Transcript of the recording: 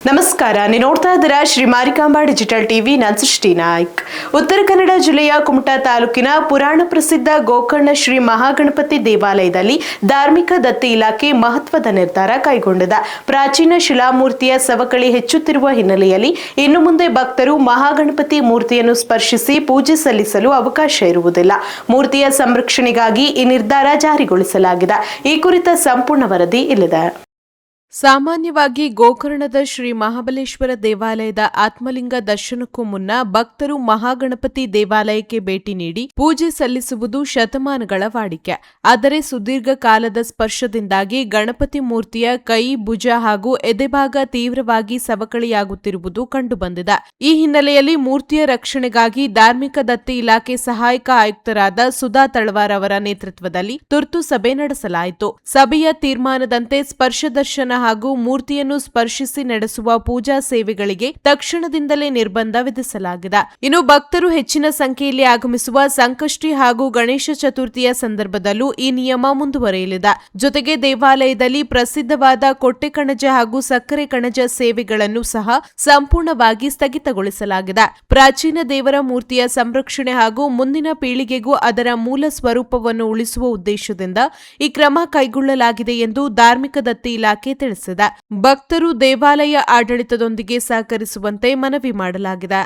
ನಮಸ್ಕಾರ, ನೀವು ನೋಡ್ತಾ ಇದ್ದೀರಾ ಶ್ರೀ ಮಾರಿಕಾಂಬಾ ಡಿಜಿಟಲ್ ಟಿವಿ. ನಾನು ಸೃಷ್ಟಿ ನಾಯ್ಕ್. ಉತ್ತರ ಕನ್ನಡ ಜಿಲ್ಲೆಯ ಕುಮಟಾ ತಾಲೂಕಿನ ಪುರಾಣ ಪ್ರಸಿದ್ಧ ಗೋಕರ್ಣ ಶ್ರೀ ಮಹಾಗಣಪತಿ ದೇವಾಲಯದಲ್ಲಿ ಧಾರ್ಮಿಕ ದತ್ತಿ ಇಲಾಖೆ ಮಹತ್ವದ ನಿರ್ಧಾರ ಕೈಗೊಂಡಿದೆ. ಪ್ರಾಚೀನ ಶಿಲಾಮೂರ್ತಿಯ ಸವಕಳಿ ಹೆಚ್ಚುತ್ತಿರುವ ಹಿನ್ನೆಲೆಯಲ್ಲಿ ಇನ್ನು ಮುಂದೆ ಭಕ್ತರು ಮಹಾಗಣಪತಿ ಮೂರ್ತಿಯನ್ನು ಸ್ಪರ್ಶಿಸಿ ಪೂಜೆ ಸಲ್ಲಿಸಲು ಅವಕಾಶ ಇರುವುದಿಲ್ಲ. ಮೂರ್ತಿಯ ಸಂರಕ್ಷಣೆಗಾಗಿ ಈ ನಿರ್ಧಾರ ಜಾರಿಗೊಳಿಸಲಾಗಿದೆ. ಈ ಕುರಿತ ಸಂಪೂರ್ಣ ವರದಿ ಇಲ್ಲಿದೆ. ಸಾಮಾನ್ಯವಾಗಿ ಗೋಕರ್ಣದ ಶ್ರೀ ಮಹಾಬಲೇಶ್ವರ ದೇವಾಲಯದ ಆತ್ಮಲಿಂಗ ದರ್ಶನಕ್ಕೂ ಮುನ್ನ ಭಕ್ತರು ಮಹಾಗಣಪತಿ ದೇವಾಲಯಕ್ಕೆ ಭೇಟಿ ನೀಡಿ ಪೂಜೆ ಸಲ್ಲಿಸುವುದು ಶತಮಾನಗಳ ವಾಡಿಕೆ. ಆದರೆ ಸುದೀರ್ಘ ಕಾಲದ ಸ್ಪರ್ಶದಿಂದಾಗಿ ಗಣಪತಿ ಮೂರ್ತಿಯ ಕೈ, ಭುಜ ಹಾಗೂ ಎದೆಭಾಗ ತೀವ್ರವಾಗಿ ಸವಕಳಿಯಾಗುತ್ತಿರುವುದು ಕಂಡುಬಂದಿದೆ. ಈ ಹಿನ್ನೆಲೆಯಲ್ಲಿ ಮೂರ್ತಿಯ ರಕ್ಷಣೆಗಾಗಿ ಧಾರ್ಮಿಕ ದತ್ತಿ ಇಲಾಖೆ ಸಹಾಯಕ ಆಯುಕ್ತರಾದ ಸುಧಾ ತಳವಾರ್ ಅವರ ನೇತೃತ್ವದಲ್ಲಿ ತುರ್ತು ಸಭೆ ನಡೆಸಲಾಯಿತು. ಸಭೆಯ ತೀರ್ಮಾನದಂತೆ ಸ್ಪರ್ಶ ದರ್ಶನ ಹಾಗೂ ಮೂರ್ತಿಯನ್ನು ಸ್ಪರ್ಶಿಸಿ ನಡೆಸುವ ಪೂಜಾ ಸೇವೆಗಳಿಗೆ ತಕ್ಷಣದಿಂದಲೇ ನಿರ್ಬಂಧ ವಿಧಿಸಲಾಗಿದೆ. ಇನ್ನು ಭಕ್ತರು ಹೆಚ್ಚಿನ ಸಂಖ್ಯೆಯಲ್ಲಿ ಆಗಮಿಸುವ ಸಂಕಷ್ಟಿ ಹಾಗೂ ಗಣೇಶ ಚತುರ್ಥಿಯ ಸಂದರ್ಭದಲ್ಲೂ ಈ ನಿಯಮ ಮುಂದುವರೆಯಲಿದೆ. ಜೊತೆಗೆ ದೇವಾಲಯದಲ್ಲಿ ಪ್ರಸಿದ್ಧವಾದ ಕೊಟ್ಟೆ ಕಣಜ ಹಾಗೂ ಸಕ್ಕರೆ ಕಣಜ ಸೇವೆಗಳನ್ನು ಸಹ ಸಂಪೂರ್ಣವಾಗಿ ಸ್ಥಗಿತಗೊಳಿಸಲಾಗಿದೆ. ಪ್ರಾಚೀನ ದೇವರ ಮೂರ್ತಿಯ ಸಂರಕ್ಷಣೆ ಹಾಗೂ ಮುಂದಿನ ಪೀಳಿಗೆಗೂ ಅದರ ಮೂಲ ಸ್ವರೂಪವನ್ನು ಉಳಿಸುವ ಉದ್ದೇಶದಿಂದ ಈ ಕ್ರಮ ಕೈಗೊಳ್ಳಲಾಗಿದೆ ಎಂದು ಧಾರ್ಮಿಕ ದತ್ತಿ ಇಲಾಖೆ ತಿಳಿಸಿದೆ. ಭಕ್ತರು ದೇವಾಲಯ ಆಡಳಿತದೊಂದಿಗೆ ಸಹಕರಿಸುವಂತೆ ಮನವಿ ಮಾಡಲಾಗಿದೆ.